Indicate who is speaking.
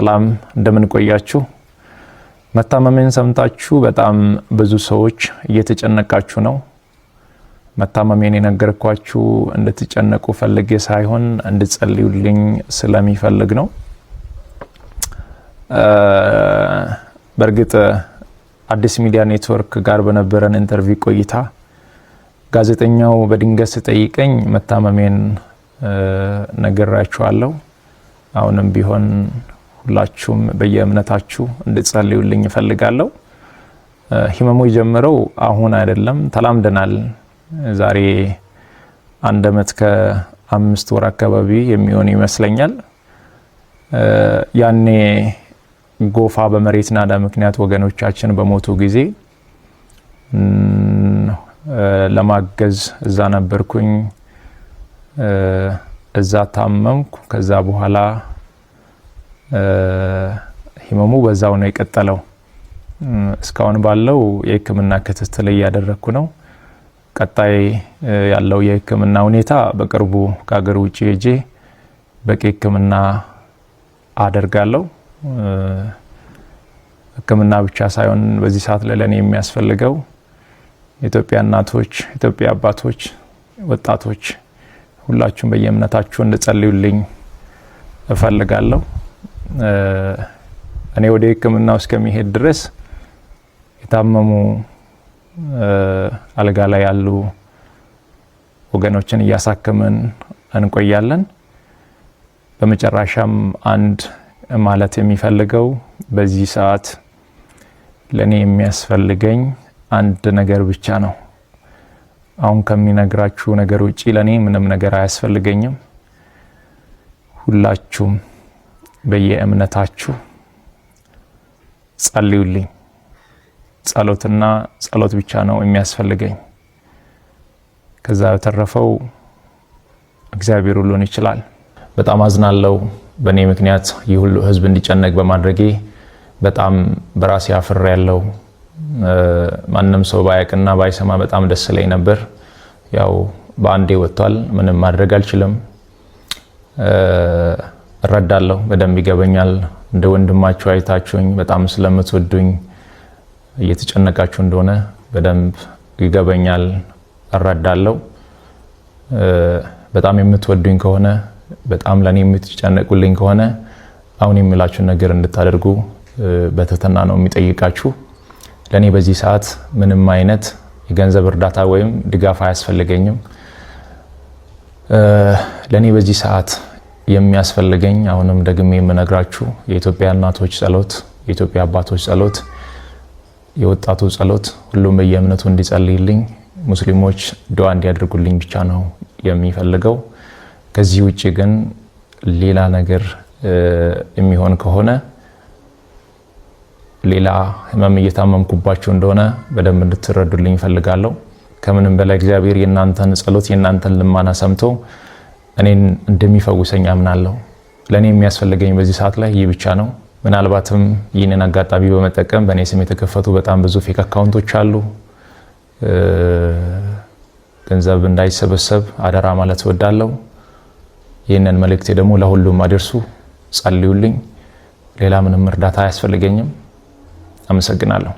Speaker 1: ሰላም እንደምን ቆያችሁ? መታመሜን ሰምታችሁ በጣም ብዙ ሰዎች እየተጨነቃችሁ ነው። መታመሜን የነገርኳችሁ እንድትጨነቁ ፈልጌ ሳይሆን እንድትጸልዩልኝ ስለሚፈልግ ነው። በርግጥ አዲስ ሚዲያ ኔትወርክ ጋር በነበረን ኢንተርቪው ቆይታ ጋዜጠኛው በድንገት ጠይቀኝ መታመሜን ነግራችኋለሁ። አሁንም ቢሆን ሁላችሁም በየእምነታችሁ እንድትጸልዩልኝ እፈልጋለሁ። ህመሙ የጀመረው አሁን አይደለም፣ ተላምደናል። ዛሬ 1 ዓመት ከ5 ወር አካባቢ የሚሆን ይመስለኛል። ያኔ ጎፋ በመሬት ናዳ ምክንያት ወገኖቻችን በሞቱ ጊዜ ለማገዝ እዛ ነበርኩኝ። እዛ ታመምኩ። ከዛ በኋላ ህመሙ በዛው ነው የቀጠለው። እስካሁን ባለው የህክምና ክትትል እያደረኩ ነው። ቀጣይ ያለው የህክምና ሁኔታ በቅርቡ ከሀገር ውጪ ሄጄ በቂ ህክምና አደርጋለሁ። ህክምና ብቻ ሳይሆን በዚህ ሰዓት ለኔ የሚያስፈልገው የኢትዮጵያ እናቶች፣ የኢትዮጵያ አባቶች፣ ወጣቶች ሁላችሁም በየእምነታችሁ እንድትጸልዩልኝ እፈልጋለሁ። እኔ ወደ ህክምናው እስከሚሄድ ድረስ የታመሙ አልጋ ላይ ያሉ ወገኖችን እያሳከምን እንቆያለን። በመጨረሻም አንድ ማለት የሚፈልገው በዚህ ሰዓት ለኔ የሚያስፈልገኝ አንድ ነገር ብቻ ነው። አሁን ከሚነግራችሁ ነገር ውጪ ለኔ ምንም ነገር አያስፈልገኝም። ሁላችሁም በየእምነታችሁ ጸልዩልኝ። ጸሎትና ጸሎት ብቻ ነው የሚያስፈልገኝ። ከዛ በተረፈው እግዚአብሔር ሁሉን ይችላል። በጣም አዝናለሁ። በኔ ምክንያት ይህ ሁሉ ህዝብ እንዲጨነቅ በማድረጌ በጣም በራሴ አፍሬያለሁ። ማንም ሰው ባያቅና ባይሰማ በጣም ደስ ይለኝ ነበር። ያው በአንዴ ወጥቷል፣ ምንም ማድረግ አልችልም። እረዳለሁ፣ በደንብ ይገበኛል። እንደ ወንድማችሁ አይታችሁኝ በጣም ስለምትወዱኝ እየተጨነቃችሁ እንደሆነ በደንብ ይገበኛል፣ እረዳለሁ። በጣም የምትወዱኝ ከሆነ በጣም ለኔ የምትጨነቁልኝ ከሆነ አሁን የሚላችሁ ነገር እንድታደርጉ በትህትና ነው የሚጠይቃችሁ። ለኔ በዚህ ሰዓት ምንም አይነት የገንዘብ እርዳታ ወይም ድጋፍ አያስፈልገኝም። ለኔ በዚህ ሰዓት የሚያስፈልገኝ አሁንም ደግሜ የምነግራችሁ የኢትዮጵያ እናቶች ጸሎት፣ የኢትዮጵያ አባቶች ጸሎት፣ የወጣቱ ጸሎት፣ ሁሉም በየእምነቱ እንዲጸልይልኝ፣ ሙስሊሞች ዱዓ እንዲያደርጉልኝ ብቻ ነው የሚፈልገው። ከዚህ ውጪ ግን ሌላ ነገር የሚሆን ከሆነ ሌላ ህመም እየታመምኩባችሁ እንደሆነ በደንብ እንድትረዱልኝ እፈልጋለሁ። ከምንም በላይ እግዚአብሔር የእናንተን ጸሎት የእናንተን ልማና ሰምቶ እኔን እንደሚፈውሰኝ አምናለሁ። ለኔ የሚያስፈልገኝ በዚህ ሰዓት ላይ ይህ ብቻ ነው። ምናልባትም ይህንን አጋጣሚ በመጠቀም በእኔ ስም የተከፈቱ በጣም ብዙ ፌክ አካውንቶች አሉ። ገንዘብ እንዳይሰበሰብ አደራ ማለት እወዳለሁ። ይህንን መልእክቴ ደግሞ ለሁሉም አድርሱ። ጸልዩልኝ። ሌላ ምንም እርዳታ አያስፈልገኝም። አመሰግናለሁ።